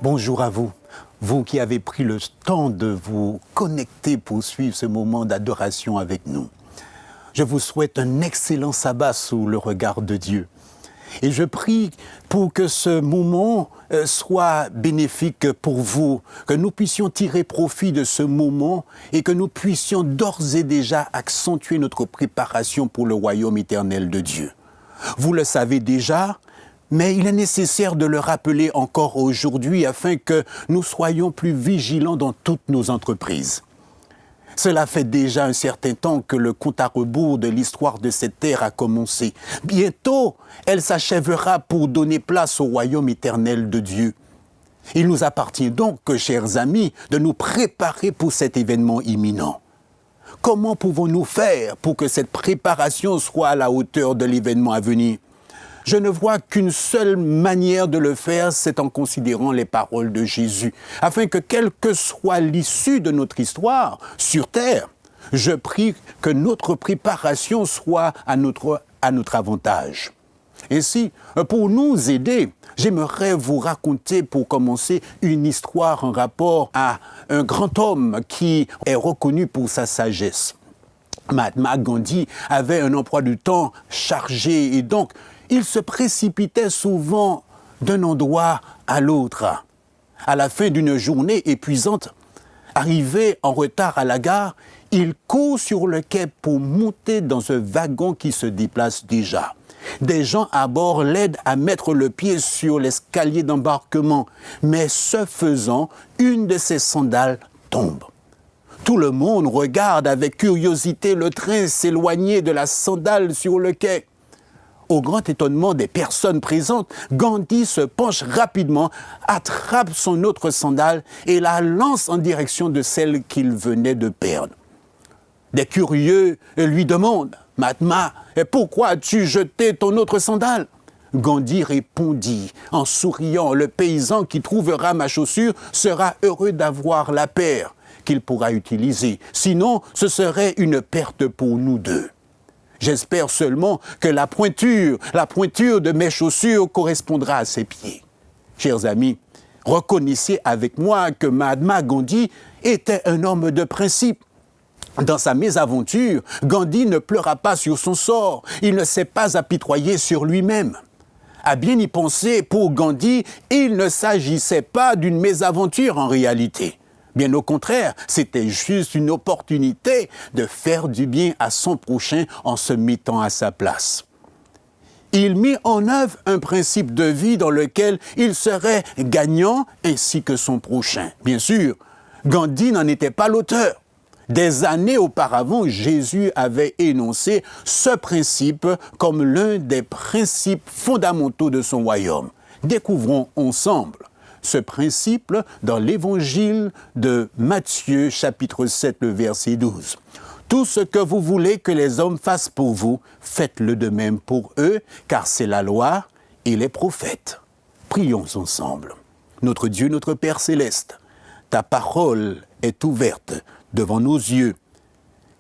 Bonjour à vous, vous qui avez pris le temps de vous connecter pour suivre ce moment d'adoration avec nous. Je vous souhaite un excellent sabbat sous le regard de Dieu. Et je prie pour que ce moment soit bénéfique pour vous, que nous puissions tirer profit de ce moment et que nous puissions d'ores et déjà accentuer notre préparation pour le royaume éternel de Dieu. Vous le savez déjà, mais il est nécessaire de le rappeler encore aujourd'hui afin que nous soyons plus vigilants dans toutes nos entreprises. Cela fait déjà un certain temps que le compte à rebours de l'histoire de cette terre a commencé. Bientôt, elle s'achèvera pour donner place au royaume éternel de Dieu. Il nous appartient donc, chers amis, de nous préparer pour cet événement imminent. Comment pouvons-nous faire pour que cette préparation soit à la hauteur de l'événement à venir ? Je ne vois qu'une seule manière de le faire, c'est en considérant les paroles de Jésus. Afin que quelle que soit l'issue de notre histoire sur terre, je prie que notre préparation soit à notre avantage. Ainsi, pour nous aider, j'aimerais vous raconter pour commencer une histoire en rapport à un grand homme qui est reconnu pour sa sagesse. Mahatma Gandhi avait un emploi du temps chargé et donc il se précipitait souvent d'un endroit à l'autre. À la fin d'une journée épuisante, arrivé en retard à la gare, il court sur le quai pour monter dans un wagon qui se déplace déjà. Des gens à bord l'aident à mettre le pied sur l'escalier d'embarquement, mais ce faisant, une de ses sandales tombe. Tout le monde regarde avec curiosité le train s'éloigner de la sandale sur le quai. Au grand étonnement des personnes présentes, Gandhi se penche rapidement, attrape son autre sandale et la lance en direction de celle qu'il venait de perdre. Des curieux lui demandent « Mahatma, pourquoi as-tu jeté ton autre sandale ?» Gandhi répondit en souriant « Le paysan qui trouvera ma chaussure sera heureux d'avoir la paire qu'il pourra utiliser. Sinon, ce serait une perte pour nous deux. J'espère seulement que la pointure de mes chaussures correspondra à ses pieds. » Chers amis, reconnaissez avec moi que Mahatma Gandhi était un homme de principe. Dans sa mésaventure, Gandhi ne pleura pas sur son sort, il ne s'est pas apitoyé sur lui-même. À bien y penser, pour Gandhi, il ne s'agissait pas d'une mésaventure en réalité. Bien au contraire, c'était juste une opportunité de faire du bien à son prochain en se mettant à sa place. Il mit en œuvre un principe de vie dans lequel il serait gagnant ainsi que son prochain. Bien sûr, Gandhi n'en était pas l'auteur. Des années auparavant, Jésus avait énoncé ce principe comme l'un des principes fondamentaux de son royaume. Découvrons ensemble ce principe dans l'évangile de Matthieu, chapitre 7, le verset 12. « Tout ce que vous voulez que les hommes fassent pour vous, faites-le de même pour eux, car c'est la loi et les prophètes. » Prions ensemble. Notre Dieu, notre Père céleste, ta parole est ouverte devant nos yeux.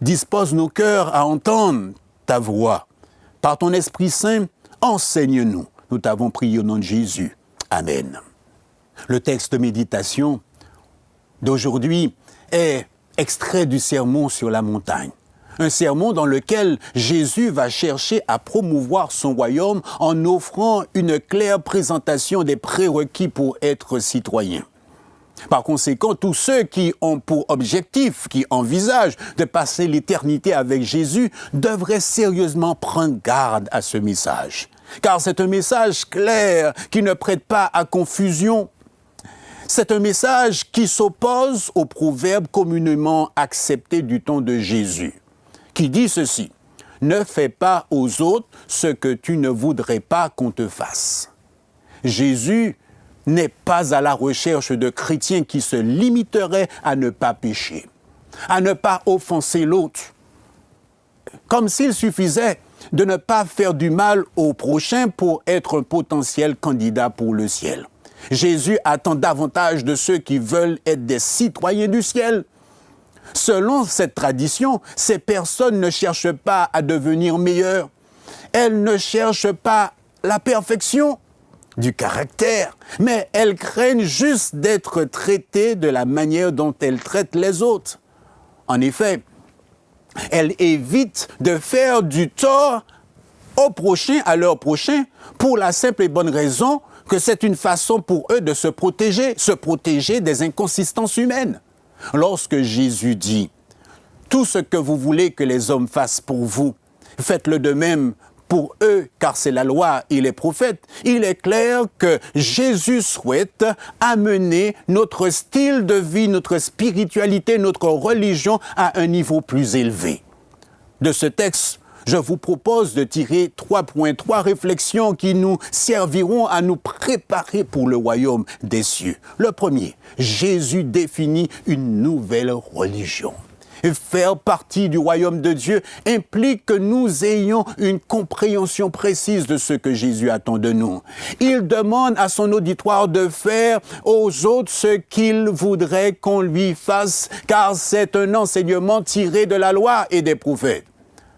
Dispose nos cœurs à entendre ta voix. Par ton Esprit Saint, enseigne-nous. Nous t'avons prié au nom de Jésus. Amen. Le texte de méditation d'aujourd'hui est extrait du sermon sur la montagne. Un sermon dans lequel Jésus va chercher à promouvoir son royaume en offrant une claire présentation des prérequis pour être citoyen. Par conséquent, tous ceux qui ont pour objectif, qui envisagent de passer l'éternité avec Jésus, devraient sérieusement prendre garde à ce message. Car c'est un message clair qui ne prête pas à confusion. C'est un message qui s'oppose au proverbe communément accepté du temps de Jésus, qui dit ceci: « Ne fais pas aux autres ce que tu ne voudrais pas qu'on te fasse. » Jésus n'est pas à la recherche de chrétiens qui se limiteraient à ne pas pécher, à ne pas offenser l'autre, comme s'il suffisait de ne pas faire du mal au prochain pour être un potentiel candidat pour le ciel. Jésus attend davantage de ceux qui veulent être des citoyens du ciel. Selon cette tradition, ces personnes ne cherchent pas à devenir meilleures. Elles ne cherchent pas la perfection. du caractère, mais elles craignent juste d'être traitées de la manière dont elles traitent les autres. En effet, elles évitent de faire du tort au prochain, à leur prochain, pour la simple et bonne raison que c'est une façon pour eux de se protéger des inconsistances humaines. Lorsque Jésus dit « Tout ce que vous voulez que les hommes fassent pour vous, faites-le de même pour eux, car c'est la loi et les prophètes », il est clair que Jésus souhaite amener notre style de vie, notre spiritualité, notre religion à un niveau plus élevé. De ce texte, je vous propose de tirer 3 points, 3 réflexions qui nous serviront à nous préparer pour le royaume des cieux. Le premier, Jésus définit une nouvelle religion. Faire partie du royaume de Dieu implique que nous ayons une compréhension précise de ce que Jésus attend de nous. Il demande à son auditoire de faire aux autres ce qu'il voudrait qu'on lui fasse, car c'est un enseignement tiré de la loi et des prophètes.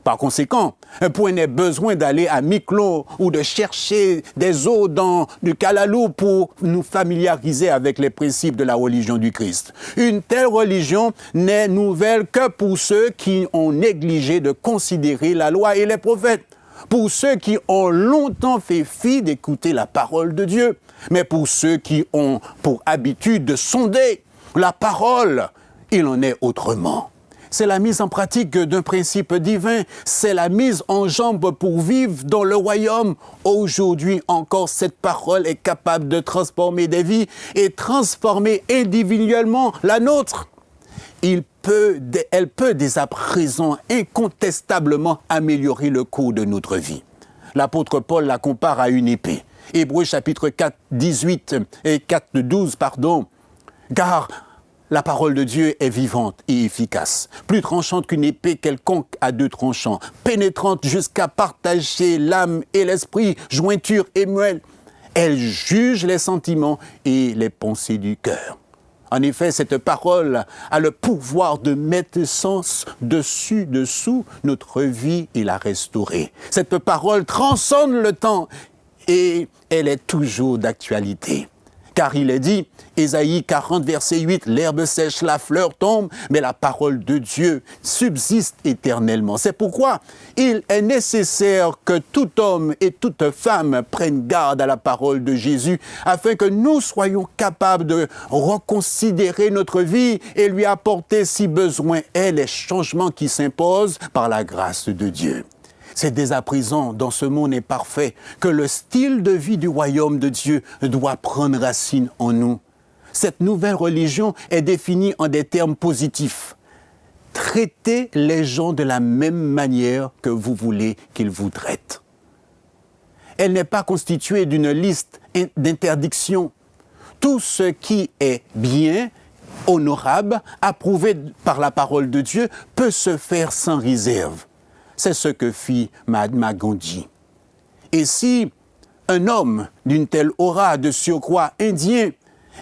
Par conséquent, point n'est besoin d'aller à Miquelon ou de chercher des eaux dans du Kalalou pour nous familiariser avec les principes de la religion du Christ. Une telle religion n'est nouvelle que pour ceux qui ont négligé de considérer la loi et les prophètes, pour ceux qui ont longtemps fait fi d'écouter la parole de Dieu, mais pour ceux qui ont pour habitude de sonder la parole, il en est autrement. C'est la mise en pratique d'un principe divin, c'est la mise en jambe pour vivre dans le royaume. Aujourd'hui encore, cette parole est capable de transformer des vies et transformer individuellement la nôtre. Elle peut dès à présent incontestablement améliorer le cours de notre vie. L'apôtre Paul la compare à une épée. Hébreux chapitre 4, 18 et 4, 12, car la parole de Dieu est vivante et efficace, plus tranchante qu'une épée quelconque à 2 tranchants, pénétrante jusqu'à partager l'âme et l'esprit, jointure et moelle. Elle juge les sentiments et les pensées du cœur. En effet, cette parole a le pouvoir de mettre sens dessous notre vie et la restaurer. Cette parole transcende le temps et elle est toujours d'actualité. Car il est dit, Ésaïe 40, verset 8, « L'herbe sèche, la fleur tombe, mais la parole de Dieu subsiste éternellement. » C'est pourquoi il est nécessaire que tout homme et toute femme prennent garde à la parole de Jésus, afin que nous soyons capables de reconsidérer notre vie et lui apporter, si besoin est, les changements qui s'imposent par la grâce de Dieu. C'est dès à présent, dans ce monde imparfait, que le style de vie du royaume de Dieu doit prendre racine en nous. Cette nouvelle religion est définie en des termes positifs. Traitez les gens de la même manière que vous voulez qu'ils vous traitent. Elle n'est pas constituée d'une liste d'interdictions. Tout ce qui est bien, honorable, approuvé par la parole de Dieu, peut se faire sans réserve. C'est ce que fit Mahatma Gandhi. Et si un homme d'une telle aura de surcroît indien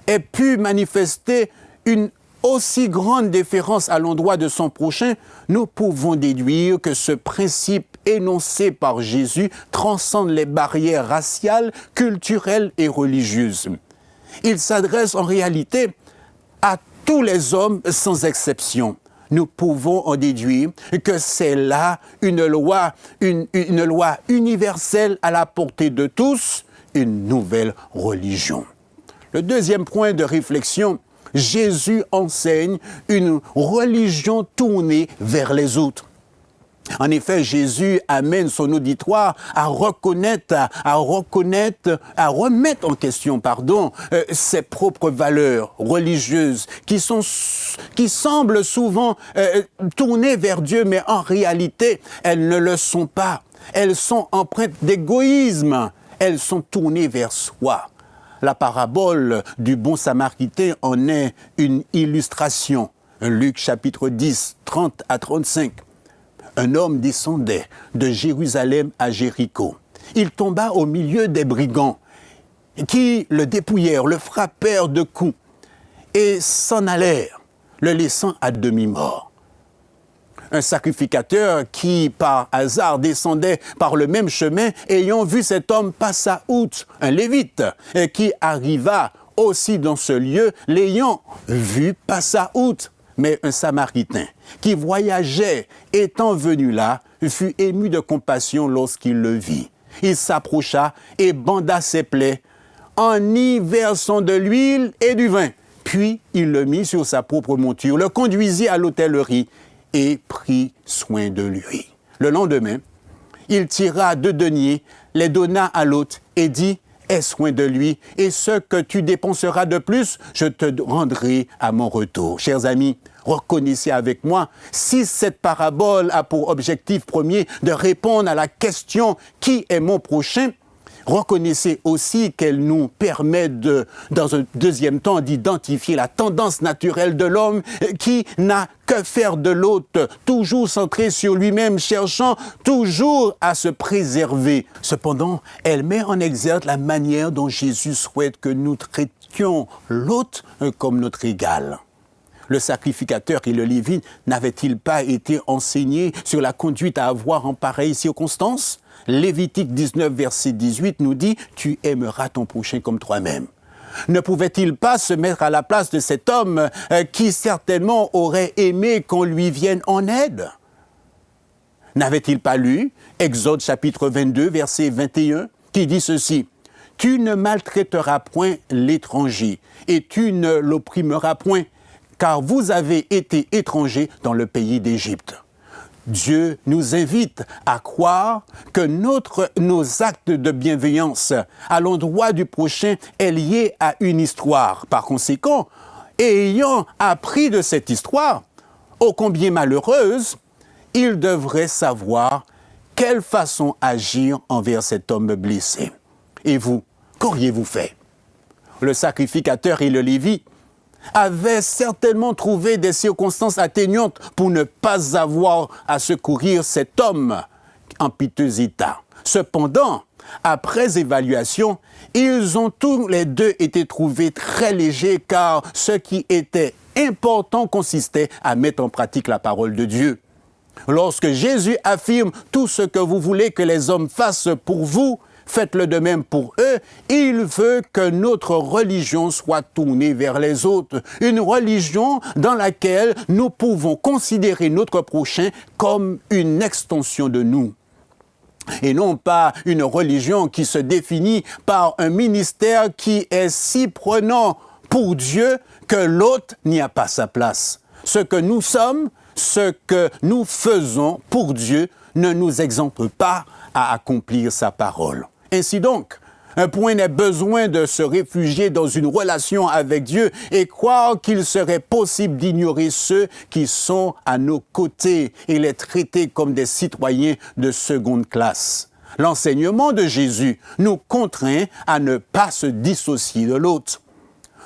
ait pu manifester une aussi grande déférence à l'endroit de son prochain, nous pouvons déduire que ce principe énoncé par Jésus transcende les barrières raciales, culturelles et religieuses. Il s'adresse en réalité à tous les hommes sans exception. Nous pouvons en déduire que c'est là une loi universelle à la portée de tous, une nouvelle religion. Le deuxième point de réflexion, Jésus enseigne une religion tournée vers les autres. En effet, Jésus amène son auditoire à remettre en question, ses propres valeurs religieuses qui semblent souvent tournées vers Dieu, mais en réalité, elles ne le sont pas. Elles sont empreintes d'égoïsme. Elles sont tournées vers soi. La parabole du bon Samaritain en est une illustration. Luc chapitre 10, 30 à 35. Un homme descendait de Jérusalem à Jéricho. Il tomba au milieu des brigands qui le dépouillèrent, le frappèrent de coups et s'en allèrent, le laissant à demi-mort. un sacrificateur qui, par hasard, descendait par le même chemin, ayant vu cet homme passa outre, un lévite, qui arriva aussi dans ce lieu, l'ayant vu passa outre. Mais un Samaritain qui voyageait, étant venu là, fut ému de compassion lorsqu'il le vit. Il s'approcha et banda ses plaies, en y versant de l'huile et du vin. Puis il le mit sur sa propre monture, le conduisit à l'hôtellerie et prit soin de lui. Le lendemain, il tira 2 deniers, les donna à l'hôte et dit « Aie soin de lui, et ce que tu dépenseras de plus, je te rendrai à mon retour. » Chers amis, reconnaissez avec moi, si cette parabole a pour objectif premier de répondre à la question « Qui est mon prochain ?», reconnaissez aussi qu'elle nous permet dans un deuxième temps d'identifier la tendance naturelle de l'homme qui n'a que faire de l'autre, toujours centré sur lui-même, cherchant toujours à se préserver. Cependant, elle met en exergue la manière dont Jésus souhaite que nous traitions l'autre comme notre égal. Le sacrificateur et le lévite n'avaient-ils pas été enseignés sur la conduite à avoir en pareille circonstance ? Lévitique 19, verset 18 nous dit « Tu aimeras ton prochain comme toi-même ». Ne pouvait-il pas se mettre à la place de cet homme qui certainement aurait aimé qu'on lui vienne en aide ? N'avait-il pas lu Exode chapitre 22, verset 21, qui dit ceci « Tu ne maltraiteras point l'étranger et tu ne l'opprimeras point, car vous avez été étrangers dans le pays d'Égypte. » Dieu nous invite à croire que nos actes de bienveillance à l'endroit du prochain est lié à une histoire. Par conséquent, ayant appris de cette histoire, ô combien malheureuse, il devrait savoir quelle façon agir envers cet homme blessé. Et vous, qu'auriez-vous fait? Le sacrificateur et le lévite avaient certainement trouvé des circonstances atténuantes pour ne pas avoir à secourir cet homme en piteux état. Cependant, après évaluation, ils ont tous les deux été trouvés très légers car ce qui était important consistait à mettre en pratique la parole de Dieu. Lorsque Jésus affirme « Tout ce que vous voulez que les hommes fassent pour vous, faites-le de même pour eux », il veut que notre religion soit tournée vers les autres. Une religion dans laquelle nous pouvons considérer notre prochain comme une extension de nous. Et non pas une religion qui se définit par un ministère qui est si prenant pour Dieu que l'autre n'y a pas sa place. Ce que nous sommes, ce que nous faisons pour Dieu ne nous exempte pas à accomplir sa parole. Ainsi donc, un point n'est besoin de se réfugier dans une relation avec Dieu et croire qu'il serait possible d'ignorer ceux qui sont à nos côtés et les traiter comme des citoyens de seconde classe. L'enseignement de Jésus nous contraint à ne pas se dissocier de l'autre.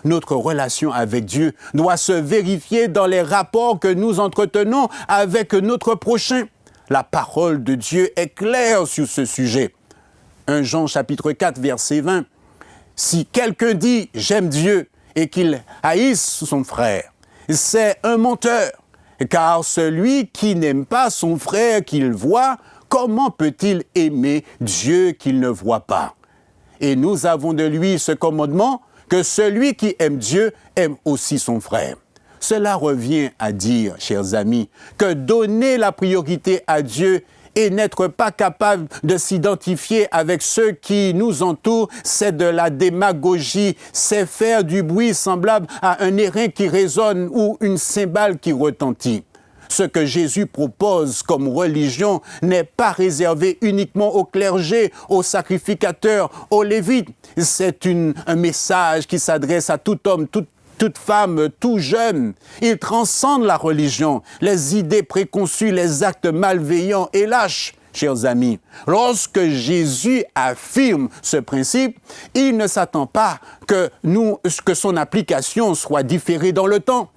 Notre relation avec Dieu doit se vérifier dans les rapports que nous entretenons avec notre prochain. La parole de Dieu est claire sur ce sujet. 1 Jean chapitre 4, verset 20. « Si quelqu'un dit « j'aime Dieu » et qu'il haïsse son frère, c'est un menteur. Car celui qui n'aime pas son frère qu'il voit, comment peut-il aimer Dieu qu'il ne voit pas? Et nous avons de lui ce commandement, que celui qui aime Dieu aime aussi son frère. » Cela revient à dire, chers amis, que donner la priorité à Dieu et n'être pas capable de s'identifier avec ceux qui nous entourent, c'est de la démagogie, c'est faire du bruit semblable à un airain qui résonne ou une cymbale qui retentit. Ce que Jésus propose comme religion n'est pas réservé uniquement au clergé, aux sacrificateurs, aux lévites. C'est un message qui s'adresse à tout homme, toute femme, tout jeune. Il transcende la religion, les idées préconçues, les actes malveillants et lâches. Chers amis, lorsque Jésus affirme ce principe, il ne s'attend pas que son application soit différée dans le temps.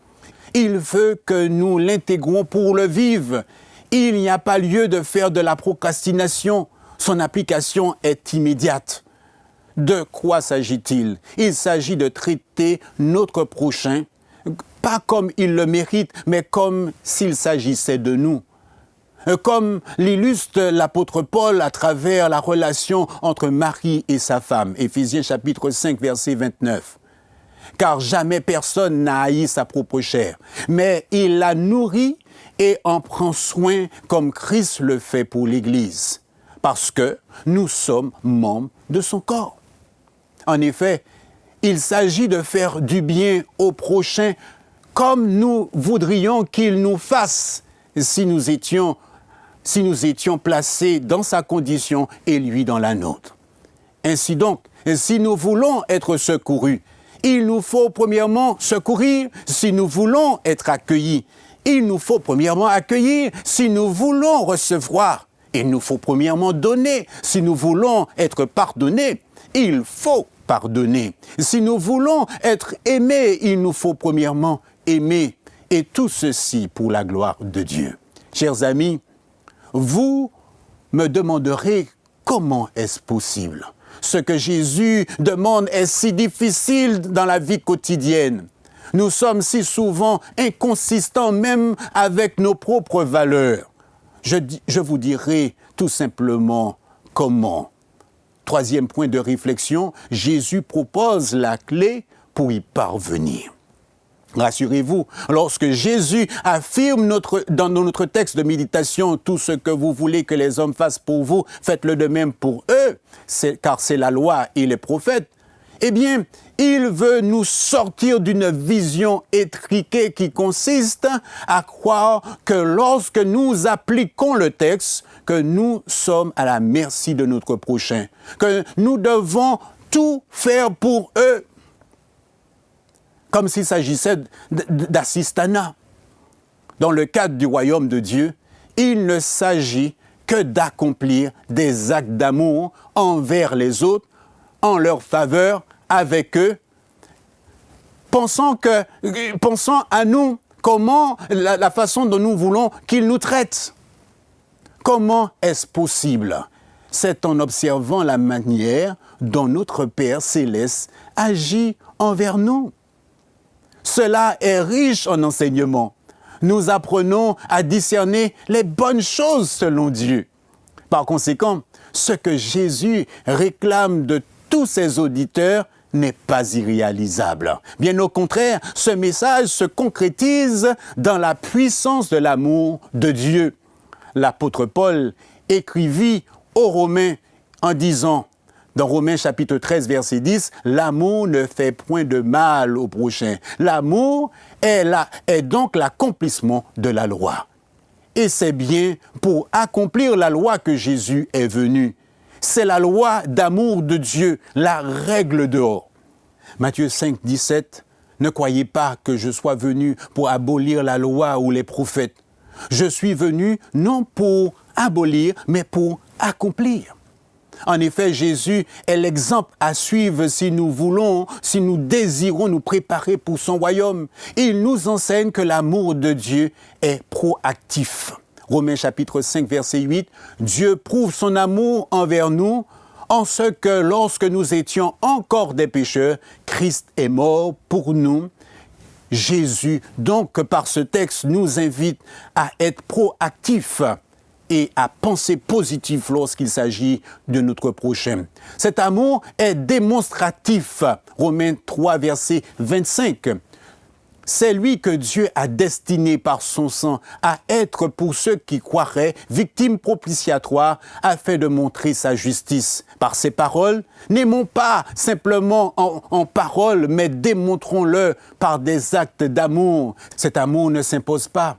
Il veut que nous l'intégrons pour le vivre. Il n'y a pas lieu de faire de la procrastination. Son application est immédiate. De quoi s'agit-il? Il s'agit de traiter notre prochain, pas comme il le mérite, mais comme s'il s'agissait de nous. comme l'illustre l'apôtre Paul à travers la relation entre Marie et sa femme. Éphésiens chapitre 5, verset 29. Car jamais personne n'a haï sa propre chair, mais il la nourrit et en prend soin comme Christ le fait pour l'Église, parce que nous sommes membres de son corps. En effet, il s'agit de faire du bien au prochain comme nous voudrions qu'il nous fasse si nous étions placés dans sa condition et lui dans la nôtre. Ainsi donc, si nous voulons être secourus, il nous faut premièrement secourir. Si nous voulons être accueillis, il nous faut premièrement accueillir. Si nous voulons recevoir, il nous faut premièrement donner. Si nous voulons être pardonnés, il faut pardonner. Si nous voulons être aimés, il nous faut premièrement aimer. Et tout ceci pour la gloire de Dieu. Chers amis, vous me demanderez comment est-ce possible? Ce que Jésus demande est si difficile dans la vie quotidienne. Nous sommes si souvent inconsistants même avec nos propres valeurs. Je vous dirai tout simplement comment. Troisième point de réflexion, Jésus propose la clé pour y parvenir. Rassurez-vous, lorsque Jésus affirme dans notre texte de méditation, tout ce que vous voulez que les hommes fassent pour vous, faites-le de même pour eux, car c'est la loi et les prophètes, eh bien, il veut nous sortir d'une vision étriquée qui consiste à croire que lorsque nous appliquons le texte, que nous sommes à la merci de notre prochain, que nous devons tout faire pour eux. Comme s'il s'agissait d'assistanat. Dans le cadre du royaume de Dieu, il ne s'agit que d'accomplir des actes d'amour envers les autres, en leur faveur, avec eux, pensant à nous, comment, la façon dont nous voulons qu'ils nous traitent. Comment est-ce possible? C'est en observant la manière dont notre Père céleste agit envers nous. Cela est riche en enseignements. Nous apprenons à discerner les bonnes choses selon Dieu. Par conséquent, ce que Jésus réclame de tous ses auditeurs n'est pas irréalisable. Bien au contraire, ce message se concrétise dans la puissance de l'amour de Dieu. L'apôtre Paul écrivit aux Romains en disant, dans Romains chapitre 13, verset 10, « L'amour ne fait point de mal au prochain. » L'amour est donc l'accomplissement de la loi. Et c'est bien pour accomplir la loi que Jésus est venu. C'est la loi d'amour de Dieu, la règle d'or. Matthieu 5, 17, « Ne croyez pas que je sois venu pour abolir la loi ou les prophètes. Je suis venu non pour abolir, mais pour accomplir. » En effet, Jésus est l'exemple à suivre si nous désirons nous préparer pour son royaume. Il nous enseigne que l'amour de Dieu est proactif. Romains chapitre 5, verset 8, « Dieu prouve son amour envers nous en ce que lorsque nous étions encore des pécheurs, Christ est mort pour nous. » Jésus, donc, par ce texte, nous invite à être proactifs et à penser positif lorsqu'il s'agit de notre prochain. Cet amour est démonstratif. Romains 3, verset 25. C'est lui que Dieu a destiné par son sang à être pour ceux qui croiraient victime propitiatoire afin de montrer sa justice. Par ses paroles, n'aimons pas simplement en parole, mais démontrons-le par des actes d'amour. Cet amour ne s'impose pas.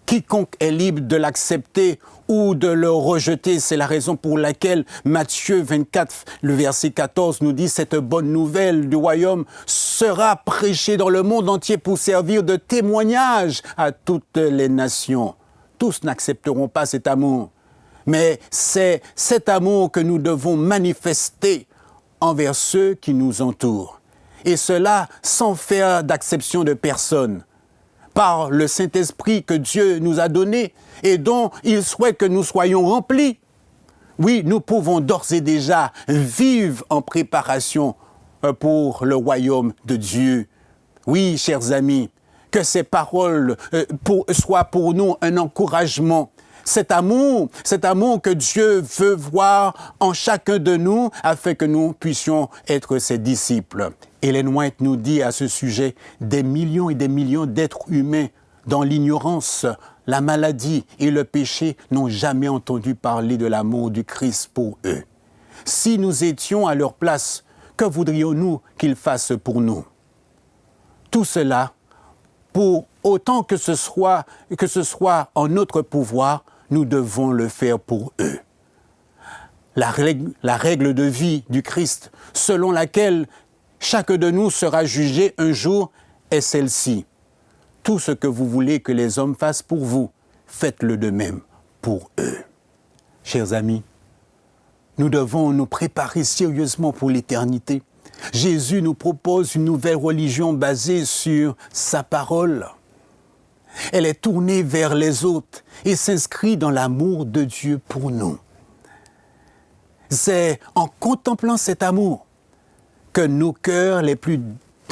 Quiconque est libre de l'accepter ou de le rejeter. C'est la raison pour laquelle Matthieu 24, le verset 14 nous dit « Cette bonne nouvelle du royaume sera prêchée dans le monde entier pour servir de témoignage à toutes les nations. » Tous n'accepteront pas cet amour, mais c'est cet amour que nous devons manifester envers ceux qui nous entourent. Et cela sans faire d'acception de personne, par le Saint-Esprit que Dieu nous a donné et dont il souhaite que nous soyons remplis. Oui, nous pouvons d'ores et déjà vivre en préparation pour le royaume de Dieu. Oui, chers amis, que ces paroles soient pour nous un encouragement. cet amour que Dieu veut voir en chacun de nous afin que nous puissions être ses disciples. Ellen White nous dit à ce sujet, des millions et des millions d'êtres humains dans l'ignorance, la maladie et le péché n'ont jamais entendu parler de l'amour du Christ pour eux. Si nous étions à leur place, que voudrions-nous qu'ils fassent pour nous? Tout cela, pour autant que ce soit en notre pouvoir, nous devons le faire pour eux. La règle de vie du Christ, selon laquelle chacun de nous sera jugé un jour, est celle-ci. Tout ce que vous voulez que les hommes fassent pour vous, faites-le de même pour eux. Chers amis, nous devons nous préparer sérieusement pour l'éternité. Jésus nous propose une nouvelle religion basée sur sa parole. Elle est tournée vers les autres et s'inscrit dans l'amour de Dieu pour nous. C'est en contemplant cet amour que nos cœurs les plus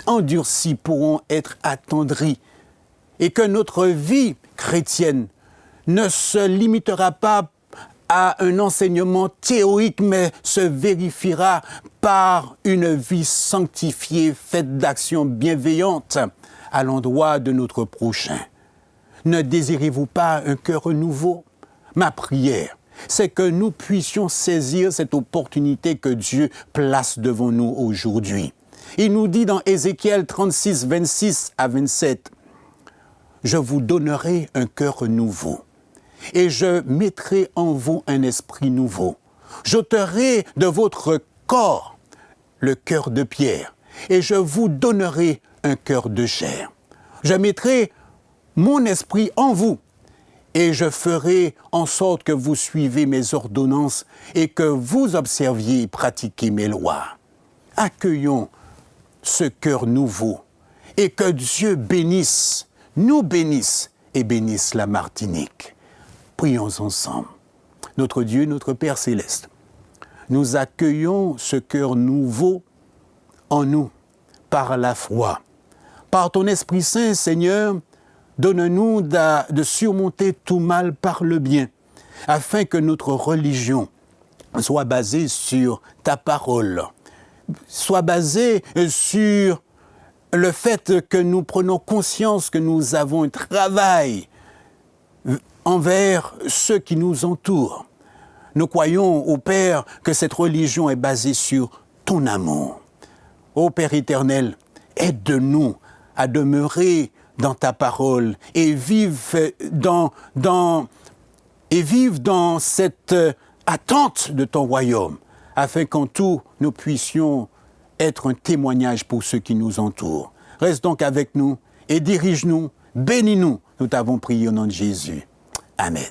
endurcis pourront être attendris et que notre vie chrétienne ne se limitera pas à un enseignement théorique, mais se vérifiera par une vie sanctifiée, faite d'actions bienveillantes à l'endroit de notre prochain. Ne désirez-vous pas un cœur nouveau? Ma prière, c'est que nous puissions saisir cette opportunité que Dieu place devant nous aujourd'hui. Il nous dit dans Ézéchiel 36, 26 à 27, « Je vous donnerai un cœur nouveau. Et je mettrai en vous un esprit nouveau. J'ôterai de votre corps le cœur de pierre, et je vous donnerai un cœur de chair. Je mettrai mon esprit en vous, et je ferai en sorte que vous suivez mes ordonnances et que vous observiez et pratiquiez mes lois. » Accueillons ce cœur nouveau, et que Dieu bénisse, nous bénisse et bénisse la Martinique. Prions ensemble. Notre Dieu, notre Père céleste, nous accueillons ce cœur nouveau en nous par la foi. Par ton Esprit Saint, Seigneur, donne-nous de surmonter tout mal par le bien, afin que notre religion soit basée sur ta parole, soit basée sur le fait que nous prenons conscience que nous avons un travail envers ceux qui nous entourent. Nous croyons, ô Père, que cette religion est basée sur ton amour. Ô Père éternel, aide-nous à demeurer dans ta parole et vivre dans cette attente de ton royaume, afin qu'en tout, nous puissions être un témoignage pour ceux qui nous entourent. Reste donc avec nous et dirige-nous, bénis-nous. Nous t'avons prié au nom de Jésus. Amen.